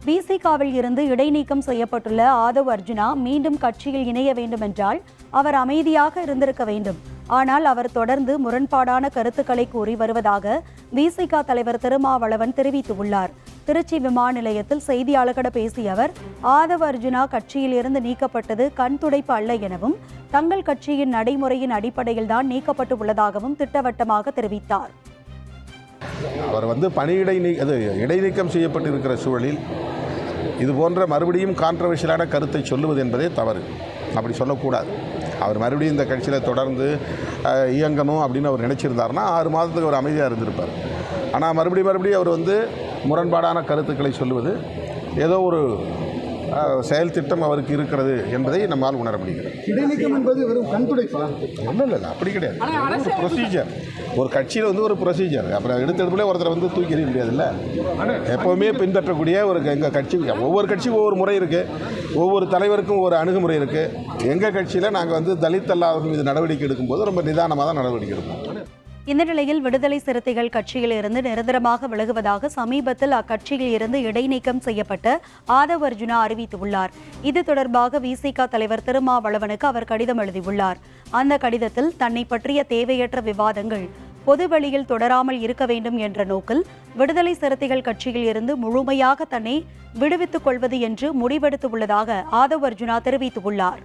விசிகாவில் இருந்து இடைநீக்கம் செய்யப்பட்டுள்ள ஆதவ் அர்ஜுனா மீண்டும் கட்சியில் இணைய வேண்டுமென்றால் அவர் அமைதியாக இருந்திருக்க வேண்டும். ஆனால் அவர் தொடர்ந்து முரண்பாடான கருத்துக்களை கூறி வருவதாக விசிக தலைவர் திருமாவளவன் தெரிவித்துள்ளார். திருச்சி விமான நிலையத்தில் செய்தியாளர்களிடம் பேசிய அவர், ஆதவ் அர்ஜுனா கட்சியில் இருந்து நீக்கப்பட்டது கண் துடைப்பு அல்ல எனவும் தங்கள் கட்சியின் நடைமுறையின் அடிப்படையில் தான் நீக்கப்பட்டு உள்ளதாகவும் திட்டவட்டமாக தெரிவித்தார். அவர் இடைநீக்கம் செய்யப்பட்டிருக்கிற சூழலில் இது போன்ற மறுபடியும் கான்ட்ரவர்ஷியலான கருத்தை சொல்லுவது என்பதே தவறு. அப்படி சொல்லக்கூடாது. அவர் மறுபடியும் இந்த கட்சியில் தொடர்ந்து இயங்கணும் அப்படின்னு அவர் நினச்சிருந்தாருன்னா 6 மாதத்துக்கு அவர் அமைதியாக இருந்திருப்பார். ஆனால் மறுபடியும் அவர் முரண்பாடான கருத்துக்களை சொல்லுவது ஏதோ ஒரு செயல் திட்டம் அவருக்கு இருக்கிறது என்பதை நம்மால் உணர முடிகிறது. இடைநீக்கம் என்பது வெறும் கண்துடைப்பா? இல்லை, அப்படி கிடையாது. ஒரு ப்ரொசீஜர், ஒரு கட்சியில் ஒரு ப்ரொசீஜர். அப்புறம் எடுத்ததுக்குள்ளே ஒருத்தரை தூக்கி எறிய முடியாதுல்ல. எப்போவுமே பின்பற்றக்கூடிய எங்கள் கட்சி, ஒவ்வொரு கட்சியும் ஒவ்வொரு முறை இருக்குது, ஒவ்வொரு தலைவருக்கும் ஒரு அணுகுமுறை இருக்குது. எங்கள் கட்சியில் நாங்கள் தலித் அல்லாதவர்கள் மீது நடவடிக்கை எடுக்கும்போது ரொம்ப நிதானமாக தான் நடவடிக்கை எடுப்போம். இந்த நிலையில் விடுதலை சிறுத்தைகள் கட்சியில் இருந்து நிரந்தரமாக விலகுவதாக சமீபத்தில் அக்கட்சியில் இருந்து இடைநீக்கம் செய்யப்பட்ட ஆதவ் அர்ஜுனா அறிவித்துள்ளார். இது தொடர்பாக விசிக தலைவர் திருமாவளவனுக்கு அவர் கடிதம் எழுதியுள்ளார். அந்த கடிதத்தில் தன்னை பற்றிய தேவையற்ற விவாதங்கள் பொதுவெளியில் தொடராமல் இருக்க வேண்டும் என்ற நோக்கில் விடுதலை சிறுத்தைகள் கட்சியில் இருந்து முழுமையாக தன்னை விடுவித்துக் கொள்வது என்று முடிவெடுத்துள்ளதாக ஆதவ் அர்ஜுனா தெரிவித்துள்ளார்.